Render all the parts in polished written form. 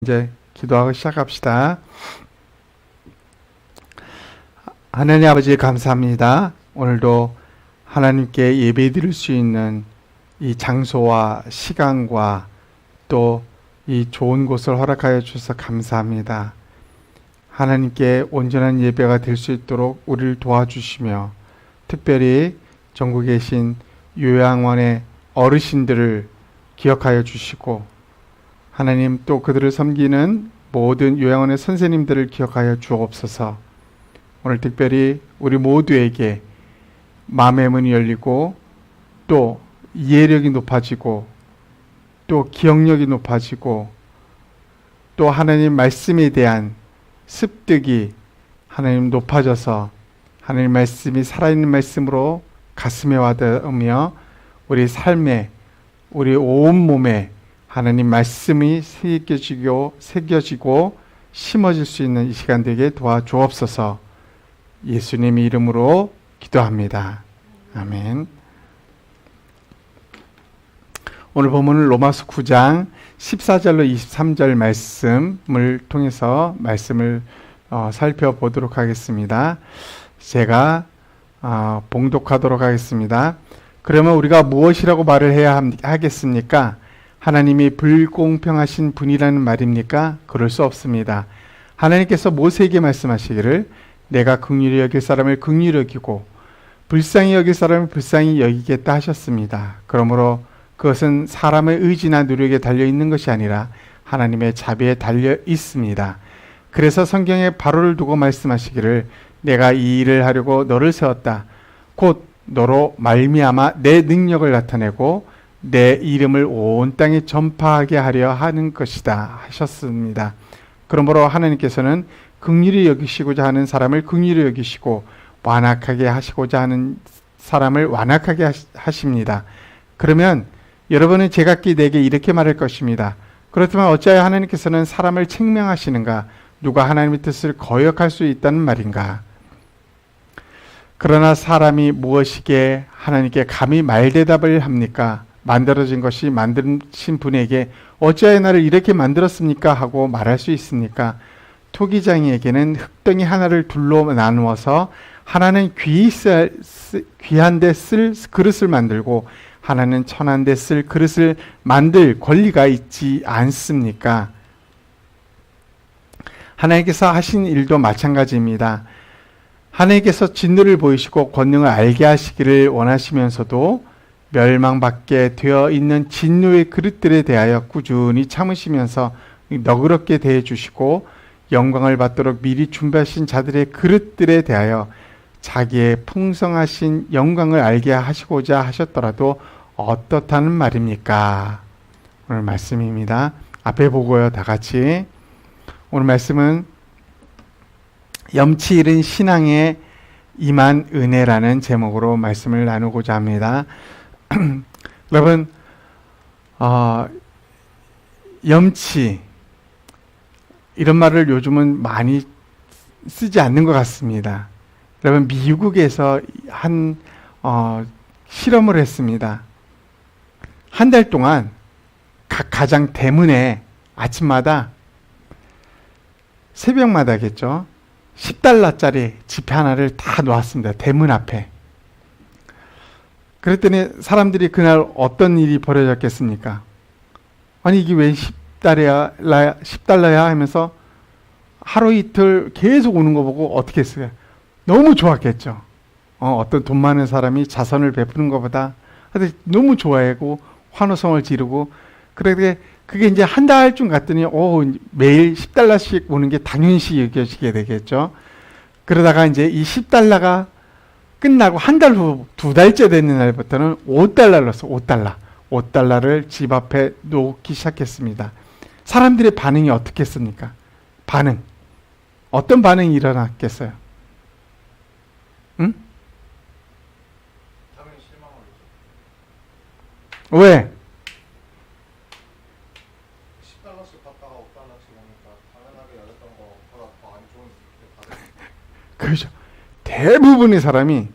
이제 기도하고 시작합시다. 하나님 아버지 감사합니다. 오늘도 하나님께 예배 드릴 수 있는 이 장소와 시간과 또 이 좋은 곳을 허락하여 주셔서 감사합니다. 하나님께 온전한 예배가 될 수 있도록 우리를 도와주시며 특별히 전국에 계신 요양원의 어르신들을 기억하여 주시고 하나님 또 그들을 섬기는 모든 요양원의 선생님들을 기억하여 주옵소서. 오늘 특별히 우리 모두에게 마음의 문이 열리고 또 이해력이 높아지고 또 기억력이 높아지고 또 하나님 말씀에 대한 습득이 하나님 높아져서 하나님 말씀이 살아있는 말씀으로 가슴에 와닿으며 우리 삶에 우리 온몸에 하나님 말씀이 새겨지고 심어질 수 있는 이 시간 되게 도와주옵소서. 예수님의 이름으로 기도합니다. 아멘. 오늘 본문은 로마서 9장 14절로 23절 말씀을 통해서 말씀을 살펴보도록 하겠습니다. 제가 봉독하도록 하겠습니다. 그러면 우리가 무엇이라고 말을 해야 하겠습니까? 하나님이 불공평하신 분이라는 말입니까? 그럴 수 없습니다. 하나님께서 모세에게 말씀하시기를 내가 긍휼히 여길 사람을 긍휼히 여기고 불쌍히 여길 사람을 불쌍히 여기겠다 하셨습니다. 그러므로 그것은 사람의 의지나 노력에 달려있는 것이 아니라 하나님의 자비에 달려 있습니다. 그래서 성경에 바로를 두고 말씀하시기를 내가 이 일을 하려고 너를 세웠다. 곧 너로 말미암아 내 능력을 나타내고 내 이름을 온 땅에 전파하게 하려 하는 것이다 하셨습니다. 그러므로 하나님께서는 긍휼히 여기시고자 하는 사람을 긍휼히 여기시고 완악하게 하시고자 하는 사람을 완악하게 하십니다. 그러면 여러분은 제각기 내게 이렇게 말할 것입니다. 그렇다면 어찌하여 하나님께서는 사람을 책명하시는가? 누가 하나님의 뜻을 거역할 수 있다는 말인가? 그러나 사람이 무엇이기에 하나님께 감히 말대답을 합니까? 만들어진 것이 만드신 분에게 어찌하여 나를 이렇게 만들었습니까? 하고 말할 수 있습니까? 토기장이에게는 흙덩이 하나를 둘로 나누어서 하나는 귀한 데 쓸 그릇을 만들고 하나는 천한 데 쓸 그릇을 만들 권리가 있지 않습니까? 하나님께서 하신 일도 마찬가지입니다. 하나님께서 진노를 보이시고 권능을 알게 하시기를 원하시면서도 멸망받게 되어 있는 진노의 그릇들에 대하여 꾸준히 참으시면서 너그럽게 대해주시고 영광을 받도록 미리 준비하신 자들의 그릇들에 대하여 자기의 풍성하신 영광을 알게 하시고자 하셨더라도 어떻다는 말입니까? 오늘 말씀입니다. 앞에 보고요, 다 같이. 오늘 말씀은 염치 잃은 신앙에 임한 은혜라는 제목으로 말씀을 나누고자 합니다. 여러분, 염치 이런 말을 요즘은 많이 쓰지 않는 것 같습니다. 여러분, 미국에서 한 실험을 했습니다. 한 달 동안 각 가정 대문에 아침마다 새벽마다겠죠. $10짜리 지폐 하나를 다 놓았습니다. 대문 앞에. 그랬더니 사람들이 그날 어떤 일이 벌어졌겠습니까? 아니 이게 왜 $10야 하면서 하루 이틀 계속 오는 거 보고 어떻게 했어요? 너무 좋았겠죠. 어떤 돈 많은 사람이 자선을 베푸는 것보다 너무 좋아하고 환호성을 지르고 그렇게 그게 이제 한 달쯤 갔더니 매일 $10씩 오는 게 당연시 여겨지게 되겠죠. 그러다가 이제 이 $10가 끝나고 한 달 후 2달째 되는 날부터는 $5를 넣었어. $5를 집 앞에 놓기 시작했습니다. 사람들의 반응이 어떻겠습니까? 어떤 반응이 일어났겠어요? 응? 당연히 실망하겠죠. 왜? $10씩 받다가 $5씩 오니까 당연하게 열렸던 거보다 더 안 좋은 게 받은. 그렇죠. 대부분의 사람이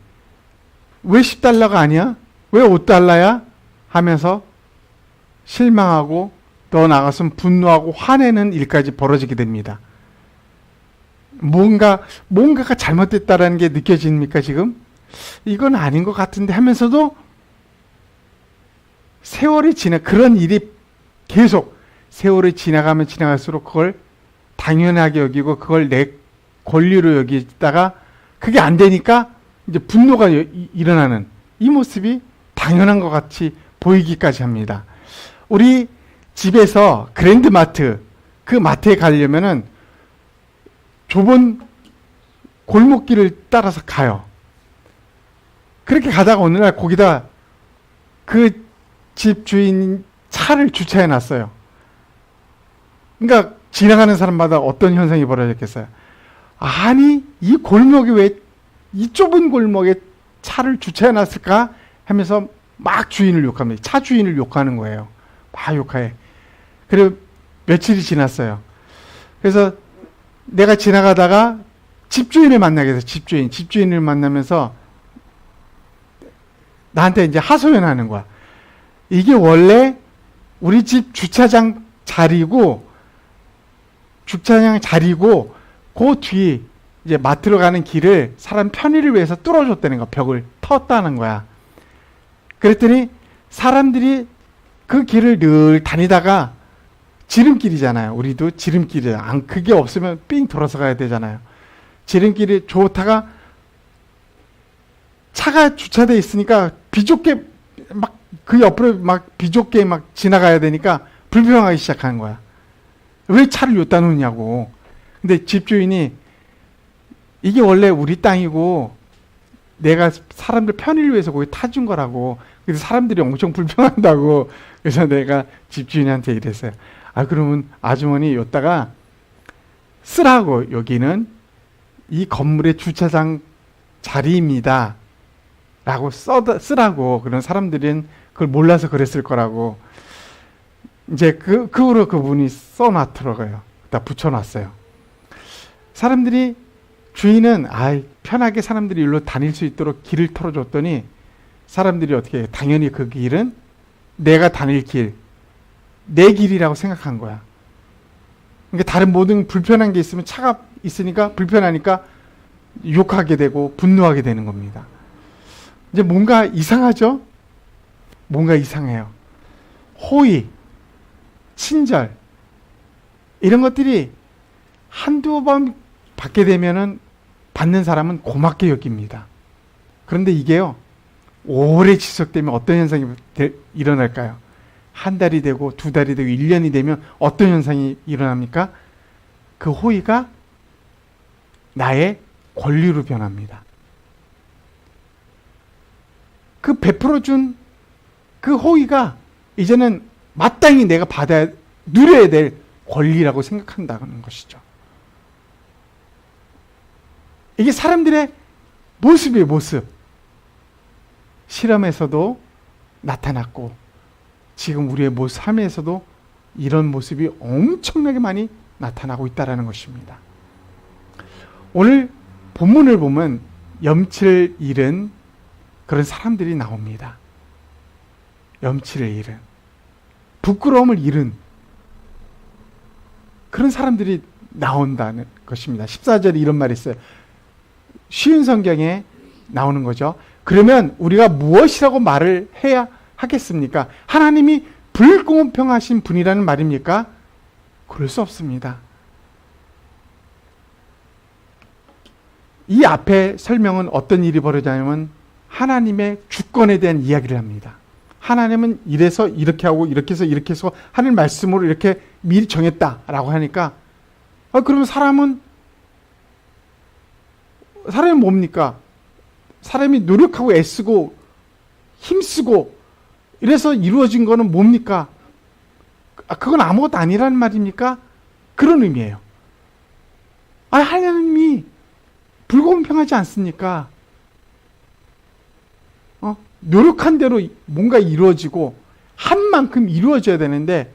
왜 $10가 아니야? 왜 $5야? 하면서 실망하고 더 나아가서는 분노하고 화내는 일까지 벌어지게 됩니다. 뭔가가 잘못됐다라는 게 느껴집니까, 지금? 이건 아닌 것 같은데 하면서도 그런 일이 계속 세월이 지나가면 지나갈수록 그걸 당연하게 여기고 그걸 내 권리로 여기다가 그게 안 되니까 이제 분노가 일어나는 이 모습이 당연한 것 같이 보이기까지 합니다. 우리 집에서 그랜드마트, 그 마트에 가려면은 좁은 골목길을 따라서 가요. 그렇게 가다가 어느 날 거기다 그 집 주인 차를 주차해 놨어요. 그러니까 지나가는 사람마다 어떤 현상이 벌어졌겠어요? 아니, 이 골목이 왜 이 좁은 골목에 차를 주차해 놨을까? 하면서 막 주인을 욕합니다. 차 주인을 욕하는 거예요. 막 욕해. 그리고 며칠이 지났어요. 그래서 내가 지나가다가 집주인을 만나게 돼서 집주인을 만나면서 나한테 이제 하소연하는 거야. 이게 원래 우리 집 주차장 자리고 그 뒤 이제 마트로 가는 길을 사람 편의를 위해서 뚫어줬다는 거야. 벽을 텄다는 거야. 그랬더니 사람들이 그 길을 늘 다니다가 지름길이잖아요. 우리도 지름길이잖아요. 그게 없으면 삥 돌아서 가야 되잖아요. 지름길이 좋다가 차가 주차돼 있으니까 비좁게 막 그 옆으로 막 비좁게 막 지나가야 되니까 불평하기 시작하는 거야. 왜 차를 여기다 놓냐고. 근데 집주인이 이게 원래 우리 땅이고 내가 사람들 편의를 위해서 거기 타준 거라고. 그래서 사람들이 엄청 불평한다고. 그래서 내가 집주인한테 이랬어요. 그러면 아주머니 여기다가 쓰라고. 여기는 이 건물의 주차장 자리입니다. 라고 쓰라고. 그런 사람들은 그걸 몰라서 그랬을 거라고. 이제 그 후로 그분이 써놨더라고요. 다 붙여놨어요. 사람들이 주인은 편하게 사람들이 일로 다닐 수 있도록 길을 털어줬더니 사람들이 어떻게 해요? 당연히 그 길은 내가 다닐 길, 내 길이라고 생각한 거야. 그러니까 다른 모든 불편한 게 있으면 차가 있으니까 불편하니까 욕하게 되고 분노하게 되는 겁니다. 이제 뭔가 이상하죠? 뭔가 이상해요. 호의, 친절 이런 것들이 한두 번 받게 되면은 받는 사람은 고맙게 여깁니다. 그런데 이게요, 오래 지속되면 어떤 현상이 일어날까요? 한 달이 되고 두 달이 되고 1년이 되면 어떤 현상이 일어납니까? 그 호의가 나의 권리로 변합니다. 그 베풀어준 그 호의가 이제는 마땅히 내가 누려야 될 권리라고 생각한다는 것이죠. 이게 사람들의 모습이에요, 모습. 실험에서도 나타났고 지금 우리의 삶에서도 이런 모습이 엄청나게 많이 나타나고 있다는 것입니다. 오늘 본문을 보면 염치를 잃은 그런 사람들이 나옵니다. 염치를 잃은, 부끄러움을 잃은 그런 사람들이 나온다는 것입니다. 14절에 이런 말이 있어요. 쉬운 성경에 나오는 거죠. 그러면 우리가 무엇이라고 말을 해야 하겠습니까? 하나님이 불공평하신 분이라는 말입니까? 그럴 수 없습니다. 이 앞에 설명은 어떤 일이 벌어지냐면 하나님의 주권에 대한 이야기를 합니다. 하나님은 이래서 이렇게 하고 이렇게 해서 하늘 말씀으로 이렇게 미리 정했다라고 하니까 그러면 사람이 뭡니까? 사람이 노력하고 애쓰고 힘쓰고 이래서 이루어진 거는 뭡니까? 그건 아무것도 아니라는 말입니까? 그런 의미예요. 하나님이 불공평하지 않습니까? 노력한 대로 뭔가 이루어지고 한 만큼 이루어져야 되는데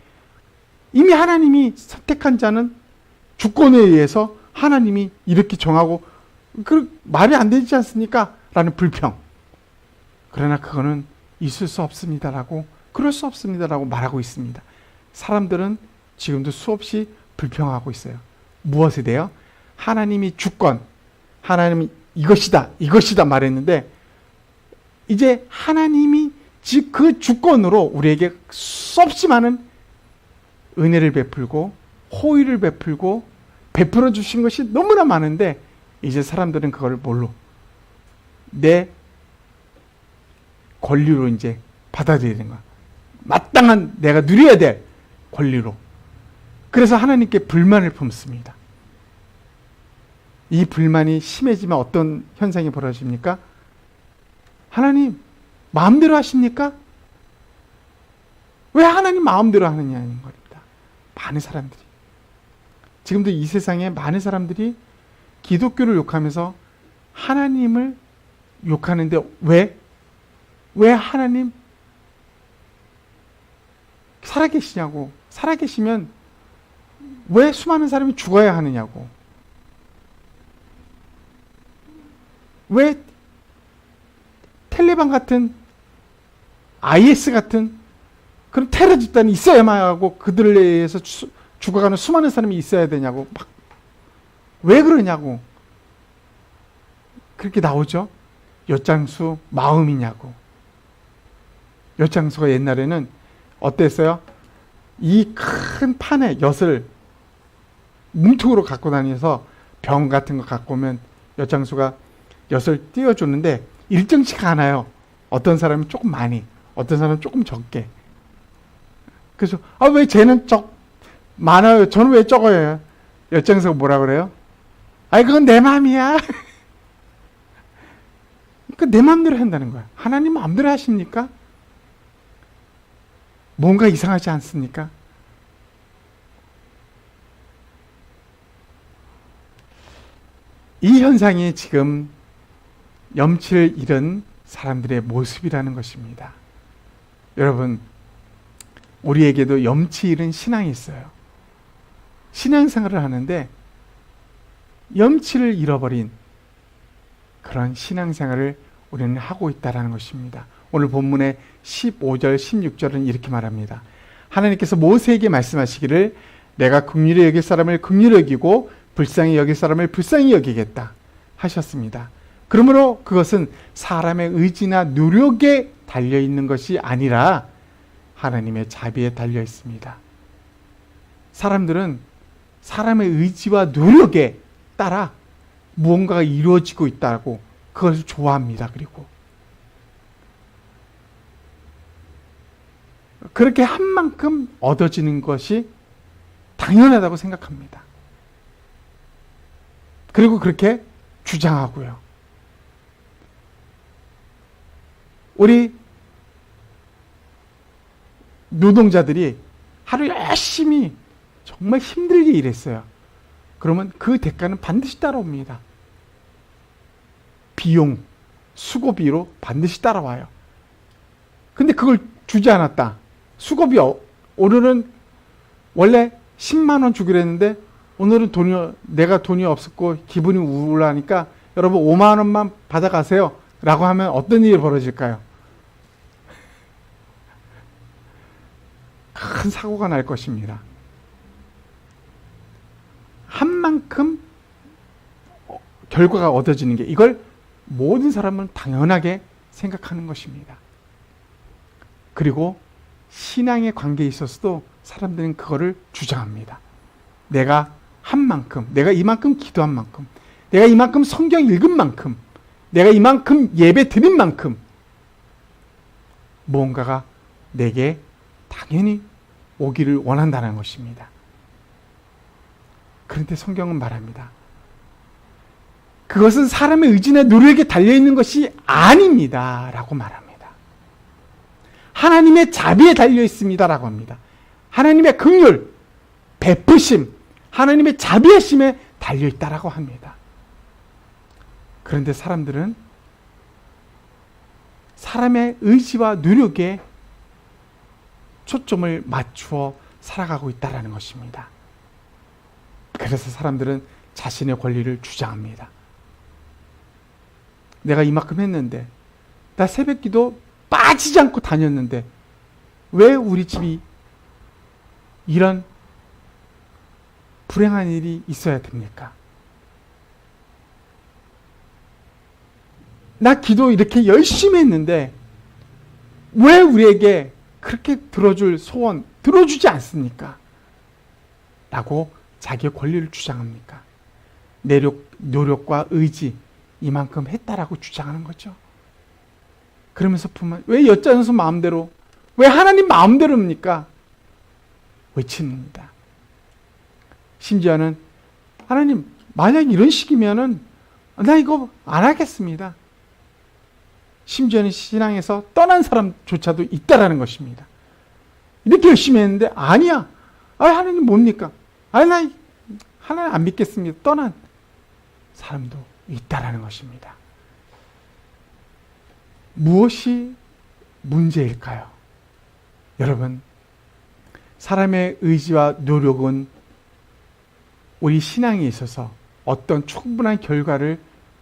이미 하나님이 선택한 자는 주권에 의해서 하나님이 이렇게 정하고 말이 안 되지 않습니까? 라는 불평. 그러나 그거는 있을 수 없습니다라고, 그럴 수 없습니다라고 말하고 있습니다. 사람들은 지금도 수없이 불평하고 있어요. 무엇에 대해요? 하나님이 주권, 하나님이 이것이다 말했는데 이제 하나님이 그 주권으로 우리에게 수없이 많은 은혜를 베풀고 호의를 베풀고 베풀어 주신 것이 너무나 많은데 이제 사람들은 그걸 뭘로? 내 권리로 이제 받아들이는 거야. 마땅한 내가 누려야 될 권리로. 그래서 하나님께 불만을 품습니다. 이 불만이 심해지면 어떤 현상이 벌어집니까? 하나님 마음대로 하십니까? 왜 하나님 마음대로 하느냐는 겁니다. 많은 사람들이 지금도 이 세상에 많은 사람들이 기독교를 욕하면서 하나님을 욕하는데 왜 하나님 살아계시냐고. 살아계시면 왜 수많은 사람이 죽어야 하느냐고. 왜 텔레반 같은 IS 같은 그런 테러 집단이 있어야만 하고 그들에 의해서 죽어가는 수많은 사람이 있어야 되냐고. 왜 그러냐고. 그렇게 나오죠. 엿장수 마음이냐고. 엿장수가 옛날에는 어땠어요? 이 큰 판에 엿을 문통으로 갖고 다니면서 병 같은 거 갖고 오면 엿장수가 엿을 띄워주는데 일정치가 않아요. 어떤 사람은 조금 많이, 어떤 사람은 조금 적게. 그래서 왜 쟤는 많아요? 저는 왜 적어요? 엿장수가 뭐라 그래요? 그건 내 마음이야. 내 마음대로 한다는 거야. 하나님 마음대로 하십니까? 뭔가 이상하지 않습니까? 이 현상이 지금 염치를 잃은 사람들의 모습이라는 것입니다. 여러분, 우리에게도 염치 잃은 신앙이 있어요. 신앙생활을 하는데 염치를 잃어버린 그런 신앙생활을 우리는 하고 있다는 것입니다. 오늘 본문의 15절, 16절은 이렇게 말합니다. 하나님께서 모세에게 말씀하시기를 내가 긍휼히 여길 사람을 긍휼히 여기고 불쌍히 여길 사람을 불쌍히 여기겠다 하셨습니다. 그러므로 그것은 사람의 의지나 노력에 달려있는 것이 아니라 하나님의 자비에 달려 있습니다. 사람들은 사람의 의지와 노력에 따라 무언가가 이루어지고 있다고 그것을 좋아합니다. 그리고 그렇게 한 만큼 얻어지는 것이 당연하다고 생각합니다. 그리고 그렇게 주장하고요. 우리 노동자들이 하루 열심히 정말 힘들게 일했어요. 그러면 그 대가는 반드시 따라옵니다. 비용, 수고비로 반드시 따라와요. 근데 그걸 주지 않았다. 수고비 오늘은 원래 10만 원 주기로 했는데 오늘은 내가 돈이 없었고 기분이 우울하니까 여러분 5만 원만 받아가세요 라고 하면 어떤 일이 벌어질까요? 큰 사고가 날 것입니다. 한 만큼 결과가 얻어지는 게 이걸 모든 사람은 당연하게 생각하는 것입니다. 그리고 신앙의 관계에 있어서도 사람들은 그거를 주장합니다. 내가 한 만큼, 내가 이만큼 기도한 만큼, 내가 이만큼 성경 읽은 만큼, 내가 이만큼 예배 드린 만큼 무언가가 내게 당연히 오기를 원한다는 것입니다. 그런데 성경은 말합니다. 그것은 사람의 의지나 노력에 달려있는 것이 아닙니다. 라고 말합니다. 하나님의 자비에 달려있습니다. 라고 합니다. 하나님의 긍휼, 베푸심, 하나님의 자비하심에 달려있다라고 합니다. 그런데 사람들은 사람의 의지와 노력에 초점을 맞추어 살아가고 있다는 것입니다. 그래서 사람들은 자신의 권리를 주장합니다. 내가 이만큼 했는데, 나 새벽기도 빠지지 않고 다녔는데 왜 우리 집이 이런 불행한 일이 있어야 됩니까? 나 기도 이렇게 열심히 했는데 왜 우리에게 그렇게 들어줄 소원 들어주지 않습니까? 라고 자기의 권리를 주장합니까? 노력과 의지 이만큼 했다라고 주장하는 거죠. 그러면서 부모 왜 여짜면서 마음대로 왜 하나님 마음대로입니까? 외칩니다. 심지어는 하나님 만약 이런 식이면은 나 이거 안 하겠습니다. 심지어는 신앙에서 떠난 사람조차도 있다라는 것입니다. 이렇게 열심히 했는데 아니야. 하나님 뭡니까? 나 하나님 안 믿겠습니다. 떠난 사람도 있다라는 것입니다. 무엇이 문제일까요? 여러분, 사람의 의지와 노력은 우리 신앙에 있어서 어떤 충분한 결과를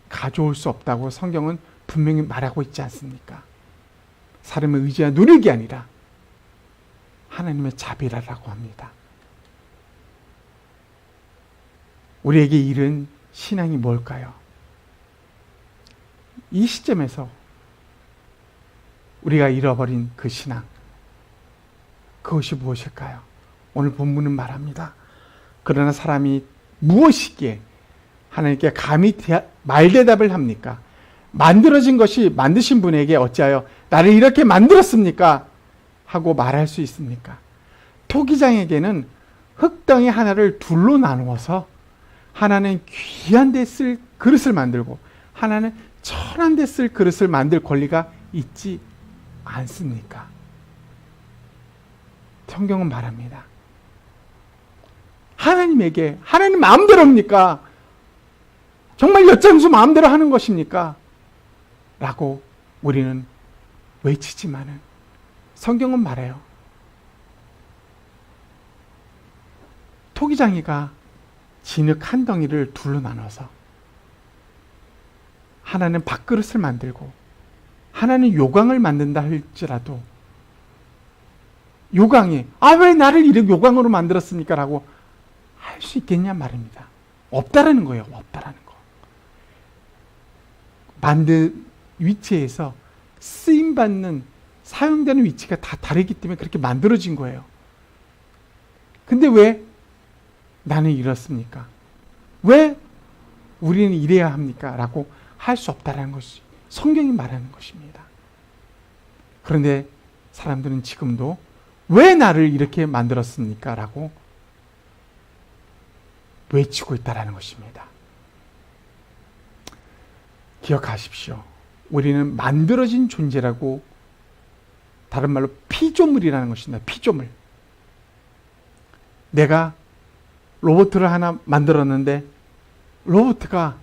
가져올 수 없다고 성경은 분명히 말하고 있지 않습니까? 사람의 의지와 노력이 아니라 하나님의 자비라고 합니다. 우리에게 이른 신앙이 뭘까요? 이 시점에서 우리가 잃어버린 그 신앙, 그것이 무엇일까요? 오늘 본문은 말합니다. 그러나 사람이 무엇이기에 하나님께 감히 말대답을 합니까? 만들어진 것이 만드신 분에게 어찌하여 나를 이렇게 만들었습니까? 하고 말할 수 있습니까? 토기장에게는 흙덩이 하나를 둘로 나누어서 하나는 귀한 데 쓸 그릇을 만들고 하나는 천한 데 쓸 그릇을 만들 권리가 있지 않습니까? 성경은 말합니다. 하나님에게 하나님 마음대로입니까? 정말 여장수 마음대로 하는 것입니까? 라고 우리는 외치지만은 성경은 말해요. 토기장이가 진흙 한 덩이를 둘로 나눠서 하나는 밥그릇을 만들고 하나는 요강을 만든다 할지라도 요강이 왜 나를 이렇게 요강으로 만들었습니까? 라고 할 수 있겠냐 말입니다. 없다라는 거예요. 없다라는 거. 만든 위치에서 쓰임받는 사용되는 위치가 다 다르기 때문에 그렇게 만들어진 거예요. 근데 왜 나는 이렇습니까? 왜 우리는 이래야 합니까? 라고 할 수 없다는 것이 성경이 말하는 것입니다. 그런데 사람들은 지금도 왜 나를 이렇게 만들었습니까? 라고 외치고 있다는 것입니다. 기억하십시오. 우리는 만들어진 존재라고, 다른 말로 피조물이라는 것입니다. 피조물. 내가 로봇을 하나 만들었는데 로봇가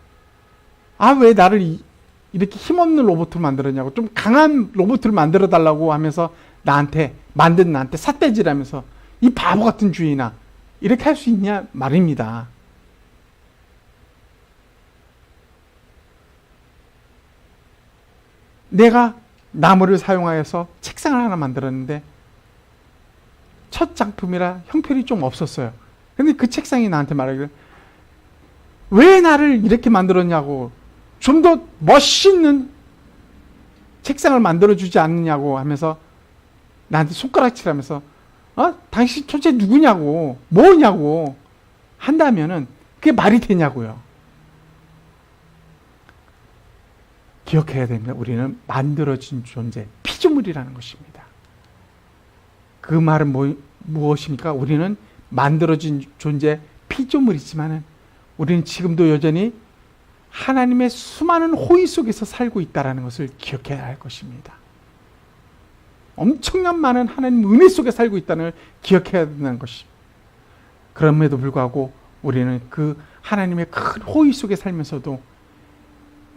왜 나를 이렇게 힘없는 로봇을 만들었냐고, 좀 강한 로봇을 만들어 달라고 하면서 만든 나한테 삿대질하면서 이 바보 같은 주인아, 이렇게 할 수 있냐 말입니다. 내가 나무를 사용하여서 책상을 하나 만들었는데 첫 작품이라 형편이 좀 없었어요. 근데 그 책상이 나한테 말하기를 왜 나를 이렇게 만들었냐고, 좀 더 멋있는 책상을 만들어주지 않느냐고 하면서 나한테 손가락질하면서 당신 천재 누구냐고, 뭐냐고 한다면은 그게 말이 되냐고요. 기억해야 됩니다. 우리는 만들어진 존재, 피조물이라는 것입니다. 그 말은 무엇입니까? 우리는 만들어진 존재, 피조물이지만은 우리는 지금도 여전히 하나님의 수많은 호의 속에서 살고 있다는 것을 기억해야 할 것입니다. 엄청난 많은 하나님 은혜 속에 살고 있다는 걸 기억해야 된다는 것입니다. 그럼에도 불구하고 우리는 그 하나님의 큰 호의 속에 살면서도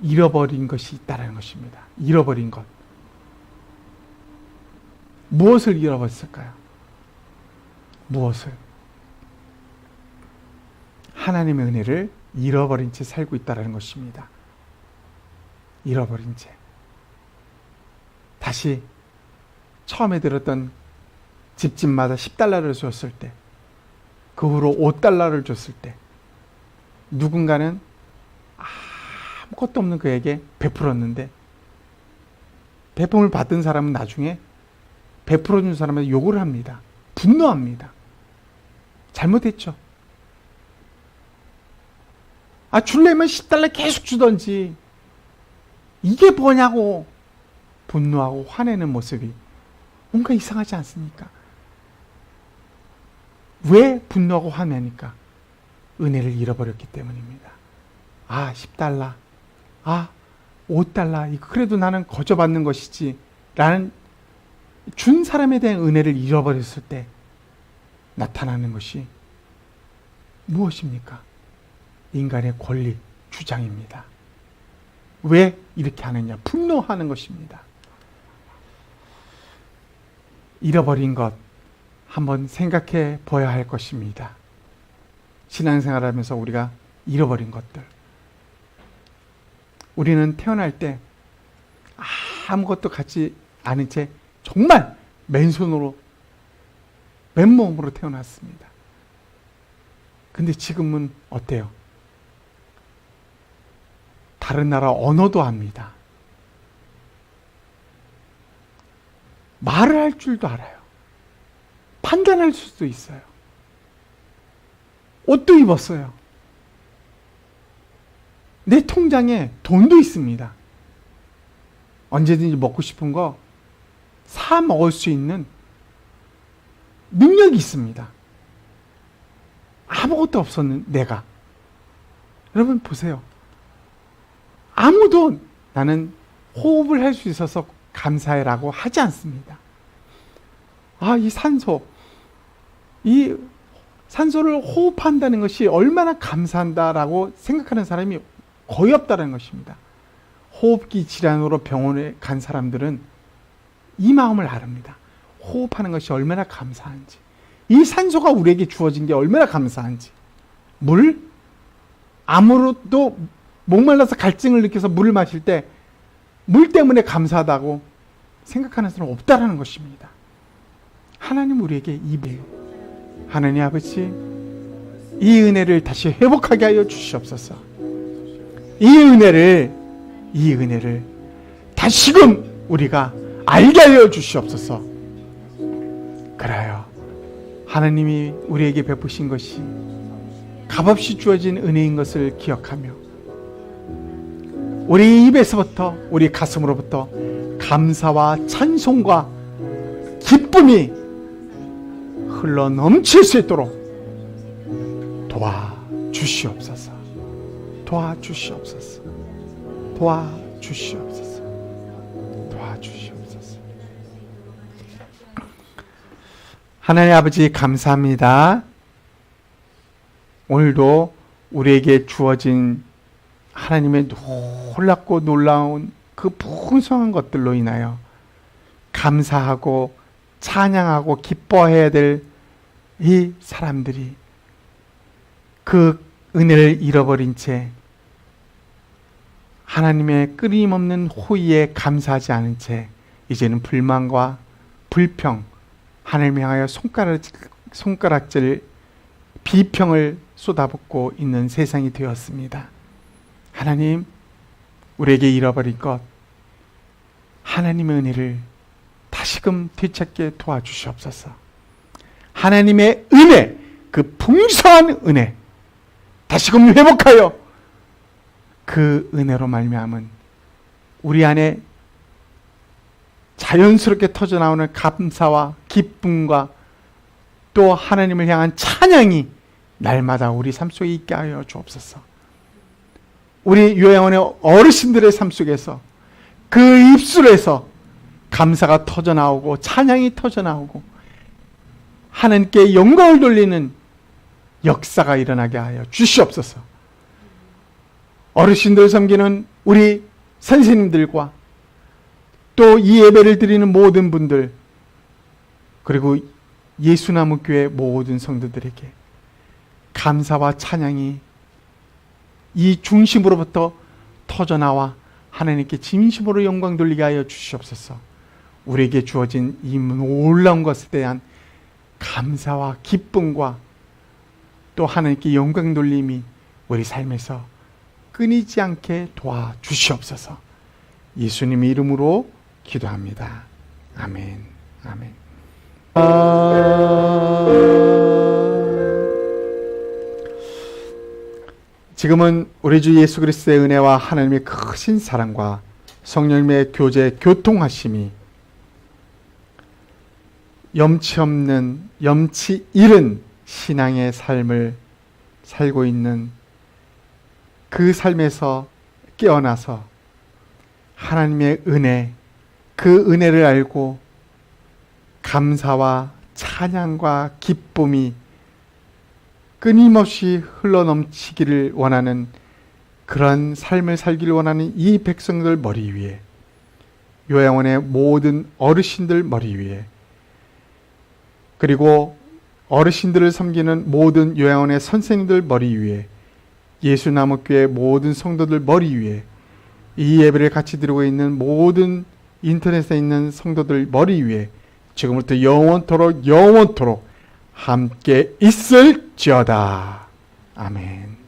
잃어버린 것이 있다는 것입니다. 잃어버린 것. 무엇을 잃어버렸을까요? 무엇을? 하나님의 은혜를 잃어버린 채 살고 있다는 것입니다. 잃어버린 채. 다시 처음에 들었던 집집마다 $10를 줬을 때 그 후로 5달러를 줬을 때 누군가는 아무것도 없는 그에게 베풀었는데 베품을 받은 사람은 나중에 베풀어 준 사람한테 욕을 합니다. 분노합니다. 잘못했죠. 줄래면 10달러 계속 주던지 이게 뭐냐고 분노하고 화내는 모습이 뭔가 이상하지 않습니까? 왜 분노하고 화내니까? 은혜를 잃어버렸기 때문입니다. 10달러, 5달러, 이거 그래도 나는 거저 받는 것이지 라는 준 사람에 대한 은혜를 잃어버렸을 때 나타나는 것이 무엇입니까? 인간의 권리, 주장입니다. 왜 이렇게 하느냐? 분노하는 것입니다. 잃어버린 것 한번 생각해 봐야 할 것입니다. 신앙생활하면서 우리가 잃어버린 것들. 우리는 태어날 때 아무것도 갖지 않은 채 정말 맨손으로 맨몸으로 태어났습니다. 근데 지금은 어때요? 다른 나라 언어도 합니다. 말을 할 줄도 알아요. 판단할 수도 있어요. 옷도 입었어요. 내 통장에 돈도 있습니다. 언제든지 먹고 싶은 거 사 먹을 수 있는 능력이 있습니다. 아무것도 없었는 내가. 여러분 보세요. 아무도 나는 호흡을 할 수 있어서 감사해라고 하지 않습니다. 이 산소를 호흡한다는 것이 얼마나 감사한다라고 생각하는 사람이 거의 없다는 것입니다. 호흡기 질환으로 병원에 간 사람들은 이 마음을 아릅니다. 호흡하는 것이 얼마나 감사한지, 이 산소가 우리에게 주어진 게 얼마나 감사한지. 물? 아무도 목말라서 갈증을 느껴서 물을 마실 때 물 때문에 감사하다고 생각하는 사람은 없다라는 것입니다. 하나님 우리에게 하나님 아버지, 이 은혜를 다시 회복하게 하여 주시옵소서. 이 은혜를 다시금 우리가 알게 하여 주시옵소서. 그래요. 하나님이 우리에게 베푸신 것이 값없이 주어진 은혜인 것을 기억하며 우리 입에서부터, 우리 가슴으로부터 감사와 찬송과 기쁨이 흘러 넘칠 수 있도록 도와주시옵소서. 도와주시옵소서. 도와주시옵소서. 도와주시옵소서. 하나님 아버지 감사합니다. 오늘도 우리에게 주어진 하나님의 놀랍고 놀라운 그 풍성한 것들로 인하여 감사하고 찬양하고 기뻐해야 될 이 사람들이 그 은혜를 잃어버린 채 하나님의 끊임없는 호의에 감사하지 않은 채 이제는 불만과 불평, 하나님을 향하여 손가락질, 비평을 쏟아붓고 있는 세상이 되었습니다. 하나님, 우리에게 잃어버린 것, 하나님의 은혜를 다시금 되찾게 도와주시옵소서. 하나님의 은혜, 그 풍성한 은혜 다시금 회복하여 그 은혜로 말미암은 우리 안에 자연스럽게 터져나오는 감사와 기쁨과 또 하나님을 향한 찬양이 날마다 우리 삶 속에 있게 하여 주옵소서. 우리 요양원의 어르신들의 삶 속에서 그 입술에서 감사가 터져나오고 찬양이 터져나오고 하나님께 영광을 돌리는 역사가 일어나게 하여 주시옵소서. 어르신들 섬기는 우리 선생님들과 또 이 예배를 드리는 모든 분들, 그리고 예수나무교회 모든 성도들에게 감사와 찬양이 이 중심으로부터 터져나와 하나님께 진심으로 영광 돌리게 하여 주시옵소서. 우리에게 주어진 이 놀라운 것에 대한 감사와 기쁨과 또 하나님께 영광 돌림이 우리 삶에서 끊이지 않게 도와주시옵소서. 예수님의 이름으로 기도합니다. 아멘. 아멘. 지금은 우리 주 예수 그리스도의 은혜와 하나님의 크신 사랑과 성령님의 교제, 교통하심이 염치 없는, 염치 잃은 신앙의 삶을 살고 있는 그 삶에서 깨어나서 하나님의 은혜, 그 은혜를 알고 감사와 찬양과 기쁨이 끊임없이 흘러넘치기를 원하는 그런 삶을 살기를 원하는 이 백성들 머리 위에, 요양원의 모든 어르신들 머리 위에, 그리고 어르신들을 섬기는 모든 요양원의 선생님들 머리 위에, 예수나무교회 모든 성도들 머리 위에, 이 예배를 같이 드리고 있는 모든 인터넷에 있는 성도들 머리 위에 지금부터 영원토록 함께 있을지어다. 아멘.